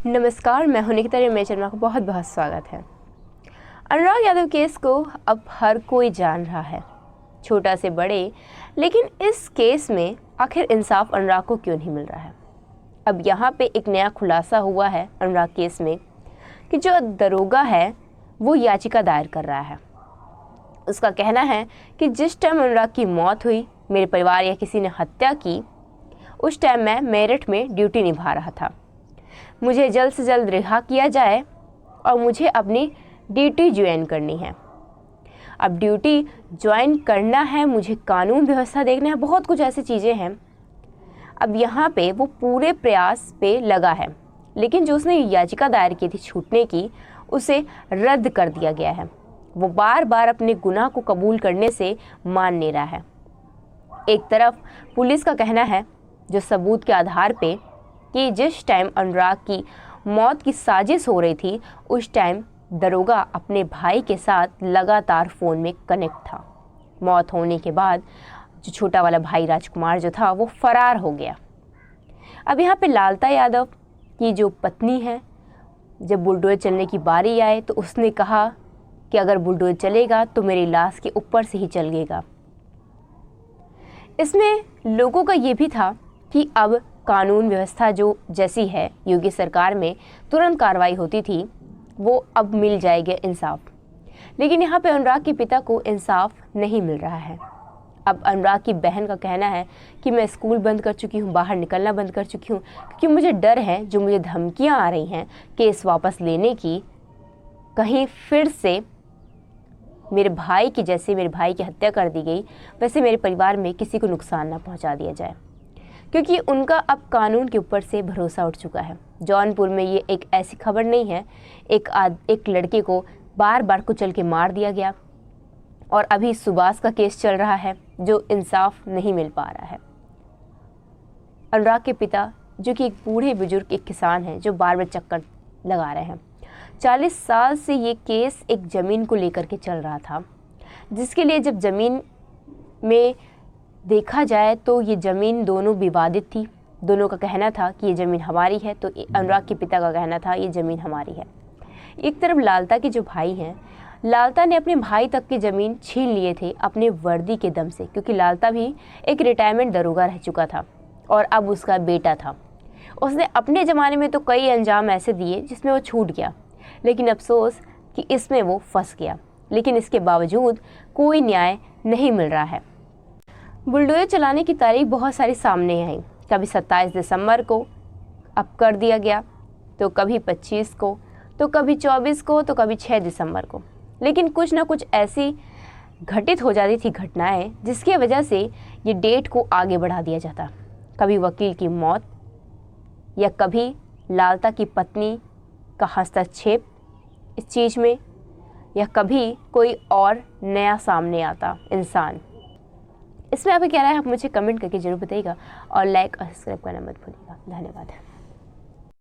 नमस्कार, मैं हूं निकिता। मेरे चैनल का बहुत बहुत स्वागत है। अनुराग यादव केस को अब हर कोई जान रहा है, छोटा से बड़े। लेकिन इस केस में आखिर इंसाफ अनुराग को क्यों नहीं मिल रहा है? अब यहाँ पे एक नया खुलासा हुआ है अनुराग केस में कि जो दरोगा है वो याचिका दायर कर रहा है। उसका कहना है कि जिस टाइम अनुराग की मौत हुई, मेरे परिवार या किसी ने हत्या की, उस टाइम मैं मेरठ में ड्यूटी निभा रहा था। मुझे जल्द से जल्द रिहा किया जाए और मुझे अपनी ड्यूटी ज्वाइन करनी है। अब ड्यूटी ज्वाइन करना है, मुझे कानून व्यवस्था देखना है, बहुत कुछ ऐसी चीज़ें हैं। अब यहाँ पे वो पूरे प्रयास पे लगा है, लेकिन जो उसने याचिका दायर की थी छूटने की, उसे रद्द कर दिया गया है। वो बार बार अपने गुनाह को कबूल करने से मान नहीं रहा है। एक तरफ पुलिस का कहना है, जो सबूत के आधार पे, कि जिस टाइम अनुराग की मौत की साजिश हो रही थी, उस टाइम दरोगा अपने भाई के साथ लगातार फ़ोन में कनेक्ट था। मौत होने के बाद जो छोटा वाला भाई राजकुमार जो था वो फरार हो गया। अब यहाँ पे लालता यादव की जो पत्नी है, जब बुलडोजर चलने की बारी आए तो उसने कहा कि अगर बुलडोजर चलेगा तो मेरी लाश के ऊपर से ही चलेगा। इसमें लोगों का ये भी था कि अब कानून व्यवस्था जो जैसी है योगी सरकार में तुरंत कार्रवाई होती थी, वो अब मिल जाएगा इंसाफ। लेकिन यहाँ पे अनुराग के पिता को इंसाफ नहीं मिल रहा है। अब अनुराग की बहन का कहना है कि मैं स्कूल बंद कर चुकी हूँ, बाहर निकलना बंद कर चुकी हूँ, क्योंकि मुझे डर है, जो मुझे धमकियाँ आ रही हैं केस वापस लेने की, कहीं फिर से मेरे भाई की, जैसे मेरे भाई की हत्या कर दी गई वैसे मेरे परिवार में किसी को नुकसान ना पहुँचा दिया जाए। क्योंकि उनका अब कानून के ऊपर से भरोसा उठ चुका है। जौनपुर में ये एक ऐसी खबर नहीं है, एक लड़के को बार बार कुचल के मार दिया गया, और अभी सुभाष का केस चल रहा है जो इंसाफ नहीं मिल पा रहा है। अनुराग के पिता, जो कि एक बूढ़े बुजुर्ग एक किसान हैं, जो बार बार चक्कर लगा रहे हैं। 40 साल से ये केस एक ज़मीन को लेकर के चल रहा था, जिसके लिए जब ज़मीन में देखा जाए तो ये ज़मीन दोनों विवादित थी। दोनों का कहना था कि ये ज़मीन हमारी है, तो अनुराग के पिता का कहना था ये ज़मीन हमारी है। एक तरफ लालता के जो भाई हैं, लालता ने अपने भाई तक की ज़मीन छीन लिए थे अपने वर्दी के दम से, क्योंकि लालता भी एक रिटायरमेंट दरोगा रह चुका था और अब उसका बेटा था। उसने अपने ज़माने में तो कई अंजाम ऐसे दिए जिसमें वो छूट गया, लेकिन अफसोस कि इसमें वो फंस गया। लेकिन इसके बावजूद कोई न्याय नहीं मिल रहा है। बुलडोजर चलाने की तारीख बहुत सारी सामने आई। कभी 27 दिसंबर को अब कर दिया गया, तो कभी 25 को, तो कभी 24 को, तो कभी 6 दिसंबर को। लेकिन कुछ ना कुछ ऐसी घटित हो जाती थी घटनाएं, जिसकी वजह से ये डेट को आगे बढ़ा दिया जाता। कभी वकील की मौत, या कभी लालता की पत्नी का हस्तक्षेप इस चीज़ में, या कभी कोई और नया सामने आता इंसान। इसमें आपका क्या राय है, आप मुझे कमेंट करके जरूर बताइएगा, और लाइक और सब्सक्राइब करना मत भूलिएगा। धन्यवाद।